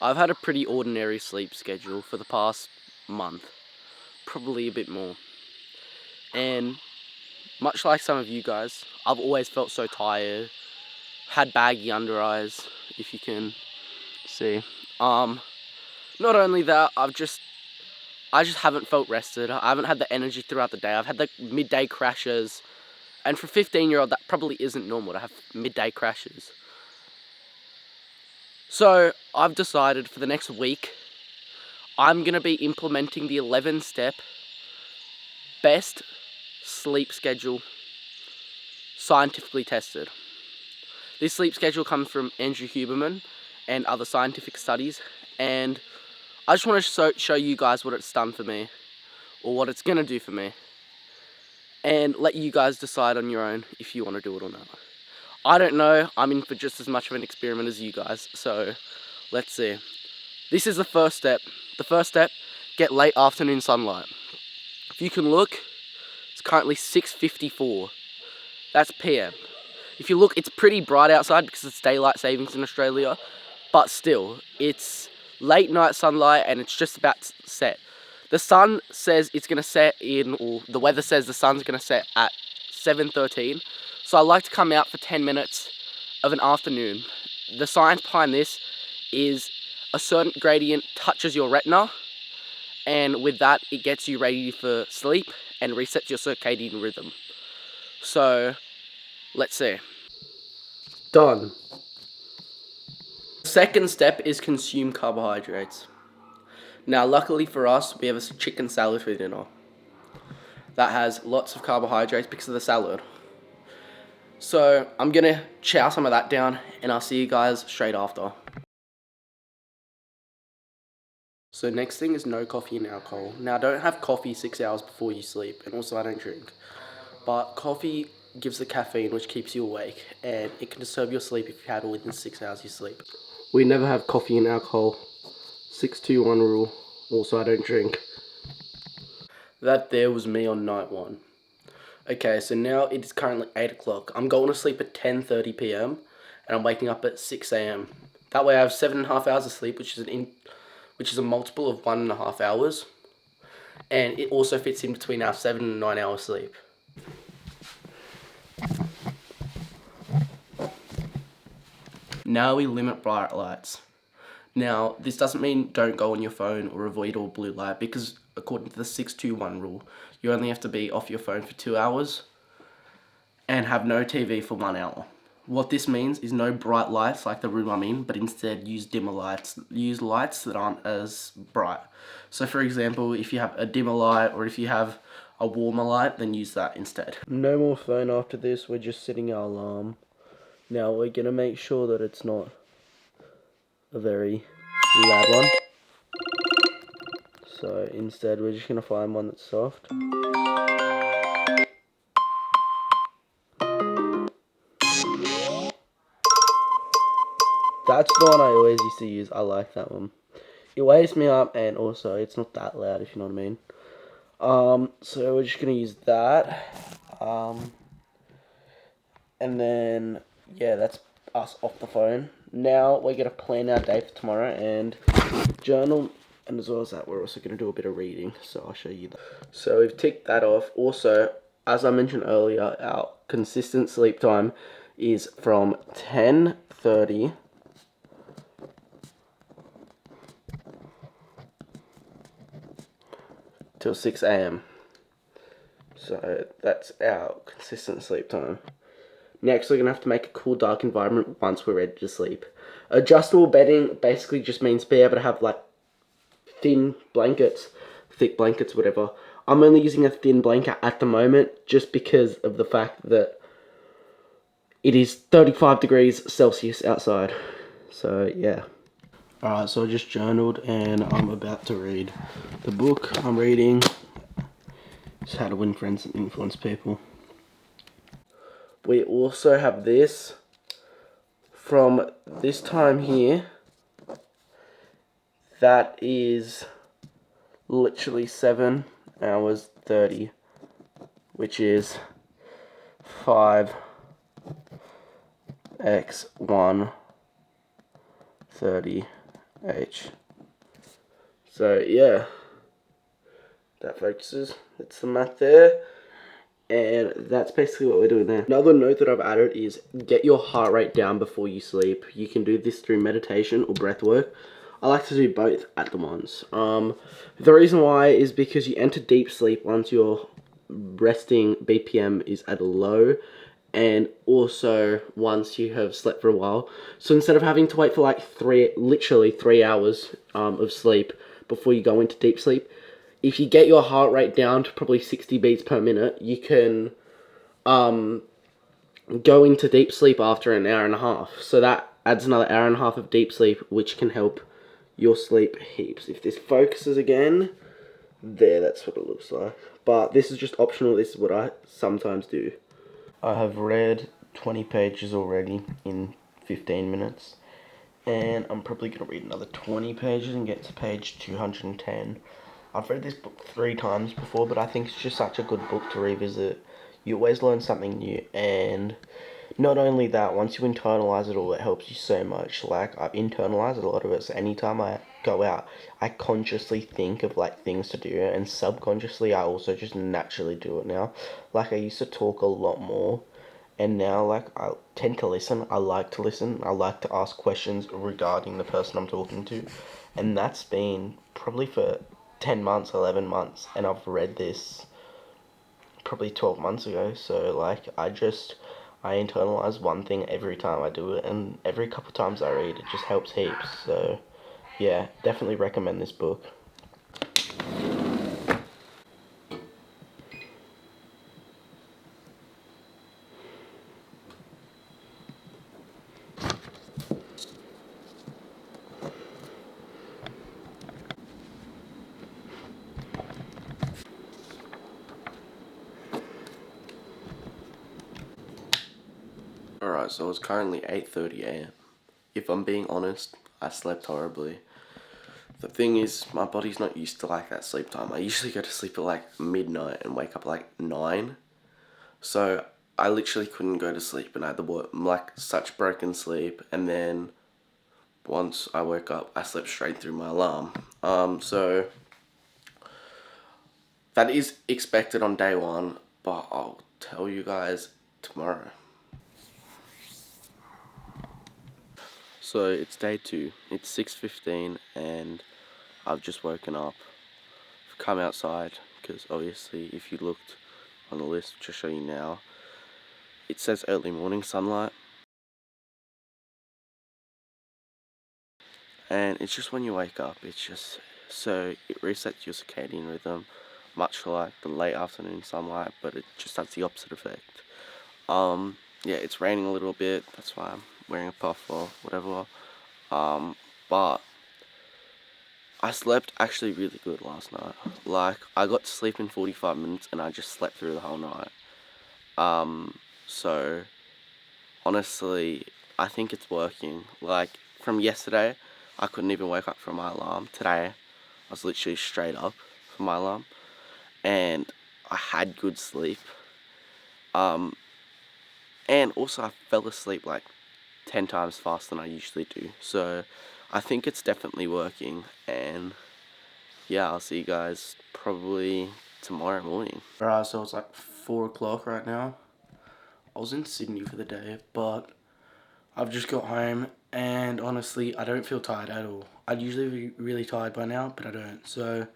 I've had a pretty ordinary sleep schedule for the past month, probably a bit more. And much like some of you guys, I've always felt so tired, had baggy under eyes, if you can see. Not only that, I just haven't felt rested. I haven't had the energy throughout the day. I've had the midday crashes, and for a 15-year-old, that probably isn't normal to have midday crashes. So I've decided for the next week, I'm going to be implementing the 11-step best sleep schedule scientifically tested. This sleep schedule comes from Andrew Huberman and other scientific studies, and I just want to show you guys what it's done for me, or what it's going to do for me, and let you guys decide on your own if you want to do it or not. I don't know, I'm in for just as much of an experiment as you guys, so let's see. This is the first step. The first step, get late afternoon sunlight. If you can look, it's currently 6:54. That's PM. If you look, it's pretty bright outside because it's daylight savings in Australia, but still, it's late night sunlight and it's just about to set. The sun says it's going to set in, or the weather says the sun's going to set at 7:13. So I like to come out for 10 minutes of an afternoon. The science behind this is a certain gradient touches your retina, and with that, it gets you ready for sleep and resets your circadian rhythm. So, let's see. Done. Second step is consume carbohydrates. Now, luckily for us, we have a chicken salad for dinner that has lots of carbohydrates because of the salad. So, I'm gonna chow some of that down, and I'll see you guys straight after. So next thing is no coffee and alcohol. Now, don't have coffee 6 hours before you sleep, and also I don't drink. But coffee gives the caffeine, which keeps you awake, and it can disturb your sleep if you had it within 6 hours you sleep. We never have coffee and alcohol. 6-2-1 rule. Also, I don't drink. That there was me on night 1. Okay, so now it is currently 8 o'clock. I'm going to sleep at 10:30 p.m. and I'm waking up at 6 a.m. That way I have 7.5 hours of sleep, which is a multiple of 1.5 hours. And it also fits in between our 7 and 9 hours sleep. Now we limit bright lights. Now, this doesn't mean don't go on your phone or avoid all blue light, because according to the 6-2-1 rule, you only have to be off your phone for 2 hours and have no TV for 1 hour. What this means is no bright lights like the room I'm in, but instead use dimmer lights. Use lights that aren't as bright. So for example, if you have a dimmer light or if you have a warmer light, then use that instead. No more phone after this, we're just setting our alarm. Now we're going to make sure that it's not a very loud one. So instead we're just going to find one that's soft. That's the one I always used to use. I like that one. It wakes me up, and also it's not that loud, if you know what I mean. So we're just going to use that. And then, yeah, that's us off the phone. Now we're going to plan our day for tomorrow and journal. And as well as that, we're also going to do a bit of reading. So I'll show you that. So we've ticked that off. Also, as I mentioned earlier, our consistent sleep time is from 10:30 till 6 a.m. So that's our consistent sleep time. Next, we're going to have to make a cool, dark environment once we're ready to sleep. Adjustable bedding basically just means be able to have like thin blankets, thick blankets, whatever. I'm only using a thin blanket at the moment just because of the fact that it is 35 degrees Celsius outside. So yeah. Alright, so I just journaled and I'm about to read the book I'm reading. It's How to Win Friends and Influence People. We also have this from this time here. That is literally 7 hours 30, which is 5x1 30 H. So yeah, that focuses. It's the math there. And that's basically what we're doing there. Another note that I've added is get your heart rate down before you sleep. You can do this through meditation or breath work. I like to do both at the once. The reason why is because you enter deep sleep once your resting BPM is at a low, and also once you have slept for a while. So instead of having to wait for like literally 3 hours of sleep before you go into deep sleep, if you get your heart rate down to probably 60 beats per minute, you can go into deep sleep after an hour and a half. So that adds another hour and a half of deep sleep, which can help your sleep heaps. If this focuses again, there, that's what it looks like. But this is just optional. This is what I sometimes do. I have read 20 pages already in 15 minutes. And I'm probably going to read another 20 pages and get to page 210. I've read this book 3 times before, but I think it's just such a good book to revisit. You always learn something new, and not only that, once you internalize it all, it helps you so much. Like, I've internalized a lot of it, so anytime I go out, I consciously think of, like, things to do, and subconsciously, I also just naturally do it now. Like, I used to talk a lot more, and now, like, I tend to listen. I like to listen. I like to ask questions regarding the person I'm talking to, and that's been probably for 10 months, 11 months, and I've read this probably 12 months ago. So like I internalize one thing every time I do it, and every couple times I read it just helps heaps. So yeah, definitely recommend this book. Alright, so it's currently 8:30 a.m. If I'm being honest, I slept horribly. The thing is, my body's not used to like that sleep time. I usually go to sleep at like midnight and wake up at like 9. So I literally couldn't go to sleep, and I had to work like such broken sleep, and then once I woke up, I slept straight through my alarm. So that is expected on day 1, but I'll tell you guys tomorrow. So it's day 2. It's 6:15, and I've just woken up. I've come outside because obviously, if you looked on the list, which I'll show you now, it says early morning sunlight. And it's just when you wake up, it's just so it resets your circadian rhythm, much like the late afternoon sunlight, but it just has the opposite effect. Yeah, it's raining a little bit, that's why I'm wearing a puff or whatever. But I slept actually really good last night. Like, I got to sleep in 45 minutes and I just slept through the whole night. So honestly, I think it's working. Like, from yesterday, I couldn't even wake up from my alarm. Today, I was literally straight up from my alarm, and I had good sleep. And also I fell asleep like 10 times faster than I usually do. So I think it's definitely working, and yeah, I'll see you guys probably tomorrow morning. Alright, so it's like 4 o'clock right now. I was in Sydney for the day, but I've just got home, and honestly, I don't feel tired at all. I'd usually be really tired by now, but I don't. So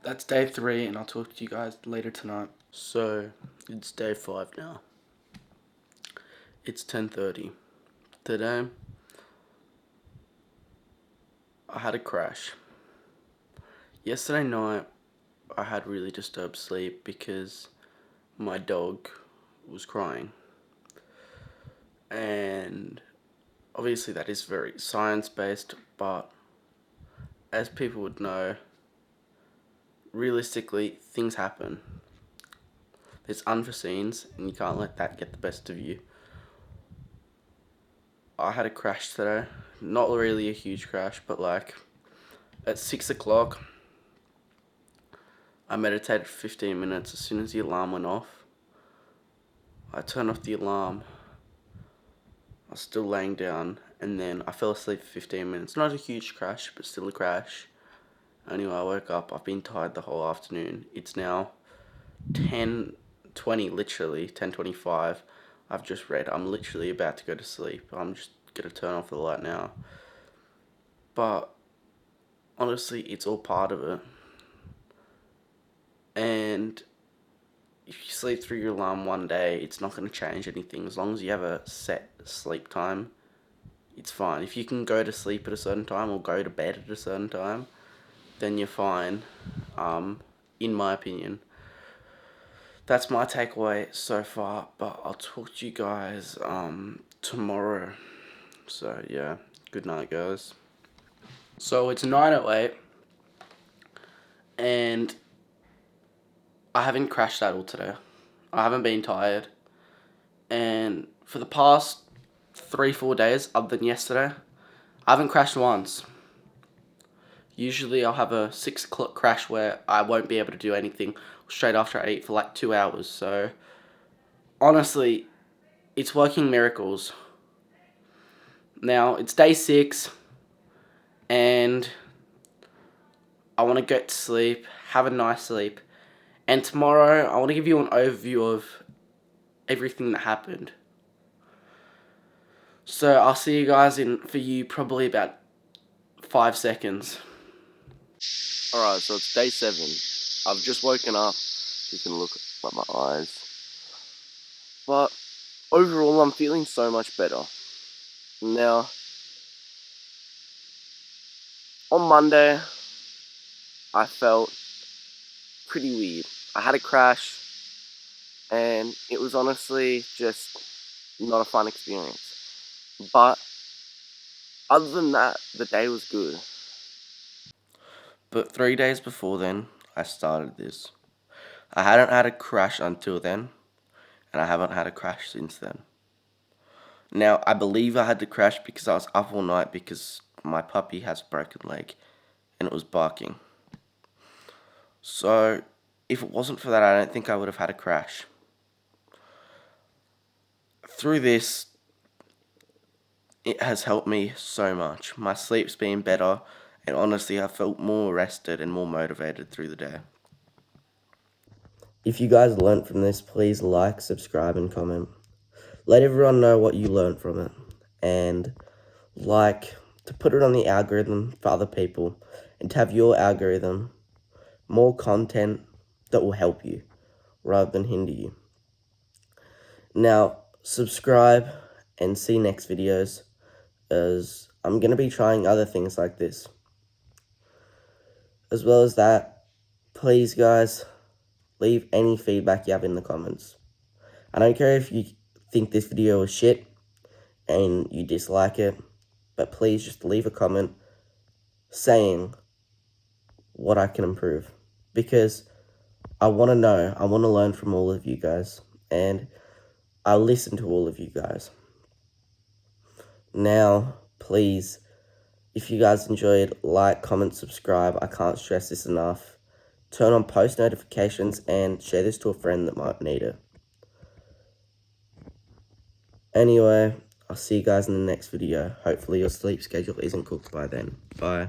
that's day 3, and I'll talk to you guys later tonight. So it's day 5 now. It's 10:30. Today, I had a crash. Yesterday night, I had really disturbed sleep because my dog was crying. And obviously that is very science-based, but as people would know, realistically, things happen. There's unforeseens, and you can't let that get the best of you. I had a crash today. Not really a huge crash, but like at 6 o'clock, I meditated for 15 minutes. As soon as the alarm went off, I turned off the alarm. I was still laying down, and then I fell asleep for 15 minutes. Not a huge crash, but still a crash. Anyway, I woke up. I've been tired the whole afternoon. It's now 10:20, literally 10:25. I've just read. I'm literally about to go to sleep. I'm just gonna turn off the light now. But honestly, it's all part of it. And if you sleep through your alarm one day, it's not going to change anything. As long as you have a set sleep time, it's fine. If you can go to sleep at a certain time or go to bed at a certain time, then you're fine, in my opinion. That's my takeaway so far, but I'll talk to you guys tomorrow. So yeah, good night, guys. So it's 9:08, and I haven't crashed at all today. I haven't been tired. And for the past 3-4 days, other than yesterday, I haven't crashed once. Usually I'll have a 6 o'clock crash where I won't be able to do anything straight after I eat for like 2 hours. So honestly, it's working miracles. Now, it's day 6, and I want to get to sleep, have a nice sleep. And tomorrow, I want to give you an overview of everything that happened. So I'll see you guys in for you probably about 5 seconds. Alright, so it's day 7. I've just woken up. You can look at my eyes. But overall, I'm feeling so much better. Now, on Monday, I felt pretty weird. I had a crash, and it was honestly just not a fun experience. But other than that, the day was good. But 3 days before then, I started this. I hadn't had a crash until then, and I haven't had a crash since then. Now, I believe I had the crash because I was up all night because my puppy has a broken leg, and it was barking. So, if it wasn't for that, I don't think I would have had a crash. Through this, it has helped me so much. My sleep's been better, and honestly, I felt more rested and more motivated through the day. If you guys learnt from this, please like, subscribe, and comment. Let everyone know what you learnt from it, and to put it on the algorithm for other people, and to have your algorithm more content that will help you rather than hinder you. Now, subscribe and see next videos, as I'm going to be trying other things like this. As well as that, please guys, leave any feedback you have in the comments. I don't care if you think this video is shit and you dislike it, but please just leave a comment saying what I can improve, because I want to know, I want to learn from all of you guys, and I listen to all of you guys. Now, please, if you guys enjoyed, like, comment, subscribe. I can't stress this enough. Turn on post notifications and share this to a friend that might need it. Anyway, I'll see you guys in the next video. Hopefully your sleep schedule isn't cooked by then. Bye.